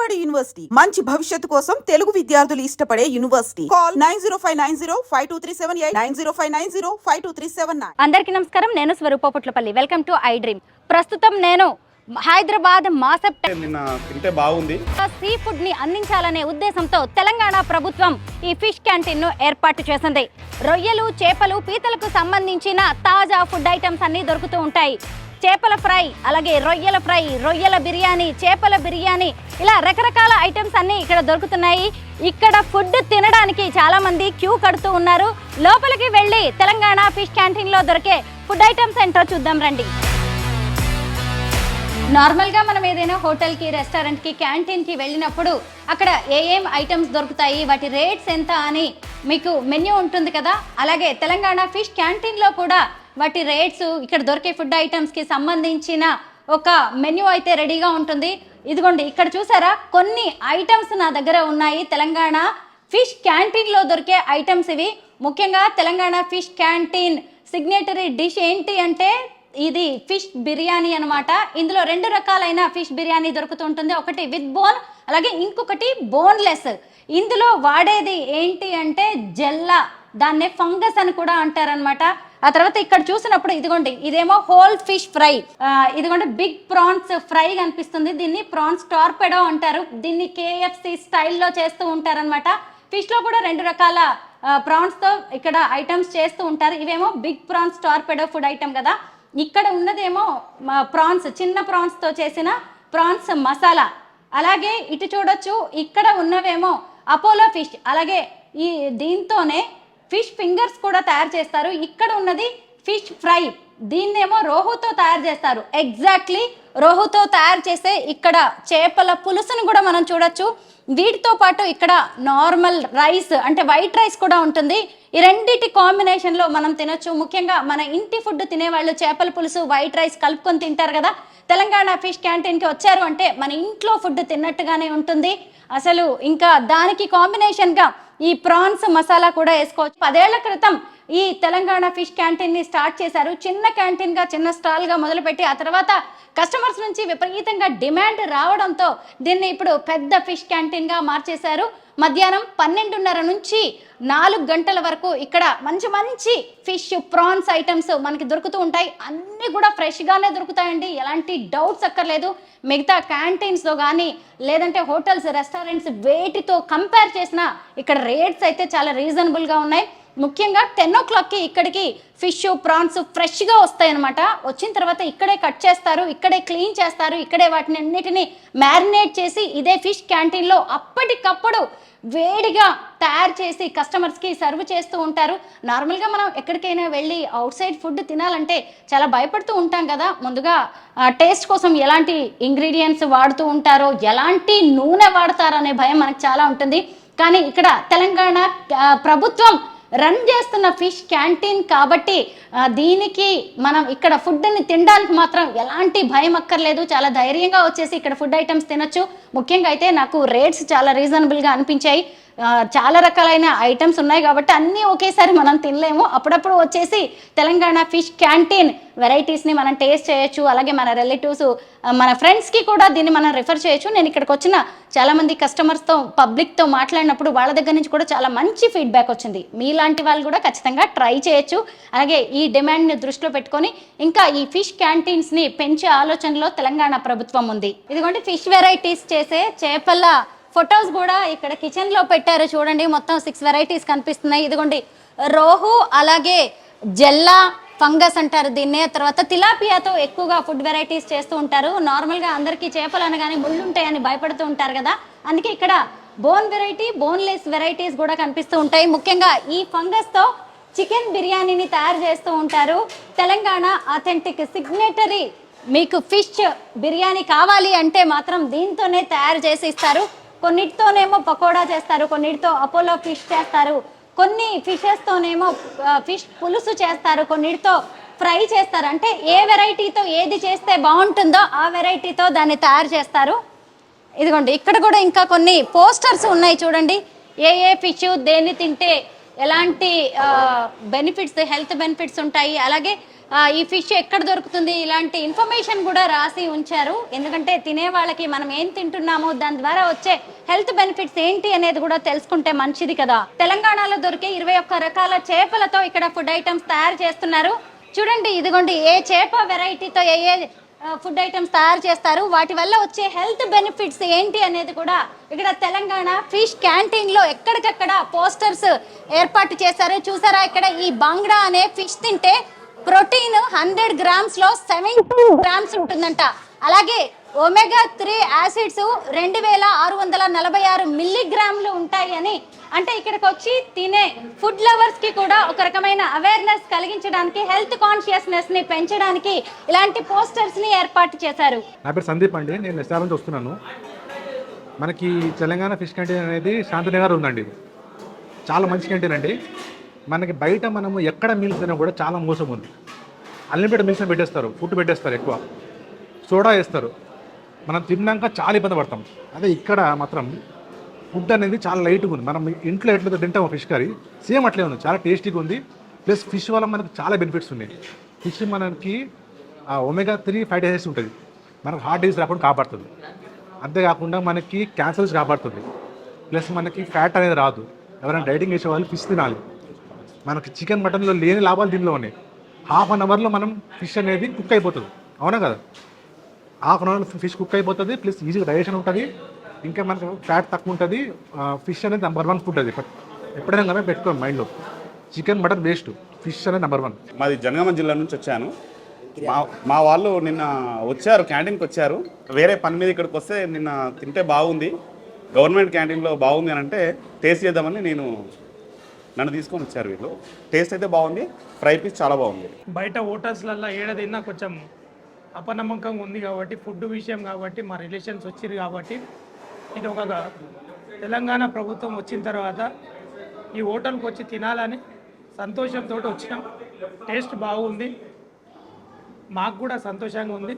బాలబడి యూనివర్సిటీ మంచి భవిష్యత్తు కోసం తెలుగు విద్యార్థులు ఇష్టపడే యూనివర్సిటీ. కాల్ 9059052378 9059052379. అందరికీ నమస్కారం. నేను Swaroopa Putlapalli. Welcome to I dream. ప్రస్తుతం నేను హైదరాబాద్ మాసప్ నిన్న తింటే బాగుంది సీ ఫుడ్ ని అందించాలనే ఉద్దేశంతో తెలంగాణ ప్రభుత్వం ఈ ఫిష్ క్యాంటీన్ ను ఏర్పాటు చేసింది. రొయ్యలు, చేపలు, పీతలకు సంబంధించిన తాజా ఫుడ్ ఐటమ్స్ అన్ని దొరుకుతూ ఉంటాయి. చేపల ఫ్రై, అలాగే రొయ్యల ఫ్రై, రొయ్యల బిర్యానీ, చేపల బిర్యానీ, ఇలా రకరకాల ఐటమ్స్ అన్ని ఇక్కడ దొరుకుతున్నాయి. ఇక్కడ ఫుడ్ తినడానికి చాలా మంది క్యూ కడుతూ ఉన్నారు. లోపలికి వెళ్ళి తెలంగాణ ఫిష్ క్యాంటీన్ లో దొరికే ఫుడ్ ఐటమ్స్ ఏంటో చూద్దాం రండి. నార్మల్గా మనం ఏదైనా హోటల్కి, రెస్టారెంట్కి, క్యాంటీన్కి వెళ్ళినప్పుడు అక్కడ ఏం ఐటమ్స్ దొరుకుతాయి, వాటి రేట్స్ ఎంత అని మీకు మెన్యూ ఉంటుంది కదా. అలాగే తెలంగాణ ఫిష్ క్యాంటీన్లో కూడా వాటి రేట్స్, ఇక్కడ దొరికే ఫుడ్ ఐటమ్స్కి సంబంధించిన ఒక మెన్యూ అయితే రెడీగా ఉంటుంది. ఇదిగోండి, ఇక్కడ చూసారా కొన్ని ఐటమ్స్ నా దగ్గర ఉన్నాయి. తెలంగాణ ఫిష్ క్యాంటీన్లో దొరికే ఐటమ్స్ ఇవి. ముఖ్యంగా Telangana fish canteen signatory dish ఏంటి అంటే ఇది ఫిష్ బిర్యానీ అనమాట. ఇందులో 2 రకాలైన ఫిష్ బిర్యానీ దొరుకుతుంటుంది. ఒకటి విత్ బోన్, అలాగే ఇంకొకటి బోన్లెస్. ఇందులో వాడేది ఏంటి అంటే జెల్లా, దాన్నే ఫంగస్ అని కూడా అంటారనమాట. ఆ తర్వాత ఇక్కడ చూసినప్పుడు ఇదిగోండి, ఇదేమో హోల్ ఫిష్ ఫ్రై. ఇదిగోండి బిగ్ ప్రాన్స్ ఫ్రై కనిపిస్తుంది. దీన్ని ప్రాన్స్ టార్పెడో అంటారు. దీన్ని KFC స్టైల్లో చేస్తూ ఉంటారనమాట. ఫిష్ లో కూడా 2 రకాల ప్రాన్స్ తో ఇక్కడ ఐటమ్స్ చేస్తూ ఉంటారు. ఇవేమో big prawns torpedo food item కదా. ఇక్కడ ఉన్నదేమో ప్రాన్స్, చిన్న ప్రాన్స్ తో చేసిన ప్రాన్స్ మసాలా. అలాగే ఇటు చూడొచ్చు, ఇక్కడ ఉన్నవేమో అపోలో ఫిష్. అలాగే ఈ దీంతోనే ఫిష్ ఫింగర్స్ కూడా తయారు చేస్తారు. ఇక్కడ ఉన్నది ఫిష్ ఫ్రై, దీన్నేమో రోహుతో తయారు చేస్తారు. ఎగ్జాక్ట్లీ రోహుతో తయారు చేసే ఇక్కడ చేపల పులుసును కూడా మనం చూడొచ్చు. వీటితో పాటు ఇక్కడ నార్మల్ రైస్ అంటే వైట్ రైస్ కూడా ఉంటుంది. ఈ రెండిటి కాంబినేషన్లో మనం తినొచ్చు. ముఖ్యంగా మన ఇంటి ఫుడ్ తినేవాళ్ళు చేపల పులుసు, వైట్ రైస్ కలుపుకొని తింటారు కదా. తెలంగాణ ఫిష్ క్యాంటీన్కి వచ్చారు అంటే మన ఇంట్లో ఫుడ్ తిన్నట్టుగానే ఉంటుంది. అసలు ఇంకా దానికి కాంబినేషన్గా ఈ ప్రాన్స్ మసాలా కూడా వేసుకోవచ్చు. 10 ఏళ్ల క్రితం ఈ తెలంగాణ ఫిష్ క్యాంటీన్ని స్టార్ట్ చేశారు. చిన్న క్యాంటీన్గా, చిన్న స్టాల్గా మొదలుపెట్టి ఆ తర్వాత కస్టమర్స్ నుంచి విపరీతంగా డిమాండ్ రావడంతో దీన్ని ఇప్పుడు పెద్ద ఫిష్ క్యాంటీన్గా మార్చేశారు. మధ్యాహ్నం 12:30 నుంచి 4 గంటల వరకు ఇక్కడ మంచి మంచి ఫిష్, ప్రాన్స్ ఐటమ్స్ మనకి దొరుకుతూ ఉంటాయి. అన్నీ కూడా ఫ్రెష్గానే దొరుకుతాయండి, ఎలాంటి డౌట్స్ అక్కర్లేదు. మిగతా క్యాంటీన్స్తో కానీ లేదంటే హోటల్స్, రెస్టారెంట్స్ వేటితో కంపేర్ చేసినా ఇక్కడ రేట్స్ అయితే చాలా రీజనబుల్గా ఉన్నాయి. ముఖ్యంగా 10 o'clockకి ఇక్కడికి ఫిష్, ప్రాన్స్ ఫ్రెష్గా వస్తాయి అనమాట. వచ్చిన తర్వాత ఇక్కడే కట్ చేస్తారు, ఇక్కడే క్లీన్ చేస్తారు, ఇక్కడే వాటిని అన్నిటినీ మ్యారినేట్ చేసి ఇదే ఫిష్ క్యాంటీన్లో అప్పటికప్పుడు వేడిగా తయారు చేసి కస్టమర్స్కి సర్వ్ చేస్తూ ఉంటారు. నార్మల్గా మనం ఎక్కడికైనా వెళ్ళి అవుట్ సైడ్ ఫుడ్ తినాలంటే చాలా భయపడుతూ ఉంటాం కదా. ముందుగా టేస్ట్ కోసం ఎలాంటి ఇంగ్రీడియంట్స్ వాడుతూ ఉంటారో, ఎలాంటి నూనె వాడతారో అనే భయం మనకు చాలా ఉంటుంది. కానీ ఇక్కడ తెలంగాణ ప్రభుత్వం రన్ చేస్తున్న ఫిష్ క్యాంటీన్ కాబట్టి దీనికి మనం ఇక్కడ ఫుడ్ని తినడానికి మాత్రం ఎలాంటి భయం అక్కర్లేదు. చాలా ధైర్యంగా వచ్చేసి ఇక్కడ ఫుడ్ ఐటమ్స్ తినొచ్చు. ముఖ్యంగా అయితే నాకు రేట్స్ చాలా రీజనబుల్గా అనిపించాయి. చాలా రకాలైన ఐటమ్స్ ఉన్నాయి కాబట్టి అన్నీ ఒకేసారి మనం తినలేము. అప్పుడప్పుడు వచ్చేసి తెలంగాణ ఫిష్ క్యాంటీన్ వెరైటీస్ని మనం టేస్ట్ చేయొచ్చు. అలాగే మన రిలేటివ్స్, మన ఫ్రెండ్స్కి కూడా దీన్ని మనం రిఫర్ చేయొచ్చు. నేను ఇక్కడికి వచ్చిన చాలామంది కస్టమర్స్తో, పబ్లిక్తో మాట్లాడినప్పుడు వాళ్ళ దగ్గర నుంచి కూడా చాలా మంచి ఫీడ్బ్యాక్ వచ్చింది. మీలాంటి వాళ్ళు కూడా ఖచ్చితంగా ట్రై చేయొచ్చు. అలాగే ఈ డిమాండ్ని దృష్టిలో పెట్టుకొని ఇంకా ఈ ఫిష్ క్యాంటీన్స్ని పెంచే ఆలోచనలో తెలంగాణ ప్రభుత్వం ఉంది. ఇదిగోండి ఫిష్ వెరైటీస్ చేసే చేపల ఫొటోస్ కూడా ఇక్కడ కిచెన్లో పెట్టారు. చూడండి, మొత్తం 6 వెరైటీస్ కనిపిస్తున్నాయి. ఇదిగోండి రోహు, అలాగే జెల్లా, ఫంగస్ అంటారు దీన్నే. తర్వాత తిలాపియాతో ఎక్కువగా ఫుడ్ వెరైటీస్ చేస్తూ ఉంటారు. నార్మల్గా అందరికీ చేపలు అనగానే ముళ్ళు ఉంటాయని భయపడుతూ ఉంటారు కదా. అందుకే ఇక్కడ బోన్ వెరైటీ, బోన్లెస్ వెరైటీస్ కూడా కనిపిస్తూ ఉంటాయి. ముఖ్యంగా ఈ ఫంగస్తో చికెన్ బిర్యానీని తయారు చేస్తూ ఉంటారు. తెలంగాణ అథెంటిక్ సిగ్నేటరీ మీకు ఫిష్ బిర్యానీ కావాలి అంటే మాత్రం దీంతోనే తయారు చేసి ఇస్తారు. కొన్నిటితోనేమో పకోడా చేస్తారు, కొన్నిటితో అపోలో ఫిష్ చేస్తారు, కొన్ని ఫిషెస్తోనేమో ఫిష్ పులుసు చేస్తారు, కొన్నిటితో ఫ్రై చేస్తారు. అంటే ఏ వెరైటీతో ఏది చేస్తే బాగుంటుందో ఆ వెరైటీతో దాన్ని తయారు చేస్తారు. ఇదిగోండి ఇక్కడ కూడా ఇంకా కొన్ని పోస్టర్స్ ఉన్నాయి చూడండి. ఏ ఫిష్ దేన్ని తింటే ఎలాంటి బెనిఫిట్స్, హెల్త్ బెనిఫిట్స్ ఉంటాయి, అలాగే ఈ ఫిష్ ఎక్కడ దొరుకుతుంది ఇలాంటి ఇన్ఫర్మేషన్ కూడా రాసి ఉంచారు. ఎందుకంటే తినే వాళ్ళకి మనం ఏం తింటున్నామో దాని ద్వారా వచ్చే హెల్త్ బెనిఫిట్స్ ఏంటి అనేది కూడా తెలుసుకుంటే మంచిది కదా. తెలంగాణలో దొరికే 21 రకాల చేపలతో ఇక్కడ ఫుడ్ ఐటమ్స్ తయారు చేస్తున్నారు. చూడండి, ఇదిగోండి ఏ చేప వెరైటీతో ఏ ఫుడ్ ఐటమ్స్ తయారు చేస్తారు, వాటి వల్ల వచ్చే హెల్త్ బెనిఫిట్స్ ఏంటి అనేది కూడా ఇక్కడ తెలంగాణ ఫిష్ క్యాంటీన్ లో ఎక్కడికక్కడ పోస్టర్స్ ఏర్పాటు చేశారు. చూసారా, ఇక్కడ ఈ బాంగ్డా అనే ఫిష్ తింటే ప్రోటీన్ 100 గ్రామ్స్ లో 70 గ్రామ్స్ ఉంటుందంట. అలాగే ఒమేగా 3 యాసిడ్స్ 2646 మిల్లీగ్రాములు ఉంటాయి అని, అంటే ఇక్కడికి వచ్చి తినే ఫుడ్ లవర్స్ కి కూడా ఒక రకమైన అవేర్నెస్ కలిగించడానికి, హెల్త్ కాన్షియస్నెస్ ని పెంచడానికి ఇలాంటి పోస్టర్స్ ని ఏర్పాటు చేశారు. నా పేరు సందీప్ అండి, నేను ఎస్ఆర్ నుంచి వస్తున్నాను. మనకి తెలంగాణ ఫిష్ క్యాంటీన్ అనేది శాంతినగర్ ఉందండి. చాలా మంచి క్యాంటీన్ అండి. మనకి బయట మనము ఎక్కడ మీల్స్ తినా కూడా చాలా మోసం ఉంది. అన్లిమిటెడ్ మీల్స్ పెట్టేస్తారు, ఫుడ్ పెట్టేస్తారు, ఎక్కువ సోడా వేస్తారు. మనం తిన్నాక చాలా ఇబ్బంది పడతాం. అదే ఇక్కడ మాత్రం ఫుడ్ అనేది చాలా లైట్గా ఉంది. మనం ఇంట్లో ఎట్లయితే తింటామో ఫిష్ కర్రీ సేమ్ అట్లే ఉంది, చాలా టేస్టీగా ఉంది. ప్లస్ ఫిష్ వల్ల మనకు చాలా బెనిఫిట్స్ ఉన్నాయి. ఫిష్ మనకి ఒమేగా 3 ఫైట్ యాసిడ్స్ ఉంటుంది, మనకు హార్ట్ డిసీజ్ రాకుండా కాపాడుతుంది. అంతేకాకుండా మనకి క్యాన్సర్స్ కాపాడుతుంది. ప్లస్ మనకి ఫ్యాట్ అనేది రాదు. ఎవరైనా డైటింగ్ చేసే వాళ్ళు ఫిష్ తినాలి. మనకి చికెన్ మటన్లో లేని లాభాలు దీనిలో ఉన్నాయి. హాఫ్ అన్ అవర్లో మనం ఫిష్ అనేది కుక్ అయిపోతుంది, అవునా కదా? Half an hour fish cook అయిపోతుంది. ప్లస్ ఈజీగా డైజెషన్ ఉంటుంది. ఇంకా మనకు ఫ్యాట్ తక్కువ ఉంటుంది. ఫిష్ అనేది #1 ఫుడ్. అది ఎప్పుడైనా కానీ పెట్టుకోండి మైండ్లో. చికెన్ మటన్ వేస్ట్, ఫిష్ అనేది #1. మాది జనగామ జిల్లా నుంచి వచ్చాను. మా వాళ్ళు నిన్న వచ్చారు, క్యాంటీన్కి వచ్చారు. వేరే పని మీద ఇక్కడికి వస్తే నిన్న తింటే బాగుంది, గవర్నమెంట్ క్యాంటీన్లో బాగుంది అని అంటే టేస్ట్ చేద్దామని నన్ను తీసుకొని వచ్చారు వీళ్ళు. టేస్ట్ అయితే బాగుంది, ఫ్రై పీస్ చాలా బాగుంది. బయట హోటల్స్లలో ఏడ తిన్నా కొంచెం అపనమ్మకంగా ఉంది కాబట్టి, ఫుడ్ విషయం కాబట్టి, మా రిలేషన్స్ వచ్చిర్రు కాబట్టి, ఇది ఒక తెలంగాణ ప్రభుత్వం వచ్చిన తర్వాత ఈ హోటల్కి వచ్చి తినాలని సంతోషంతో వచ్చినాం. టేస్ట్ బాగుంది, మాకు కూడా సంతోషంగా ఉంది.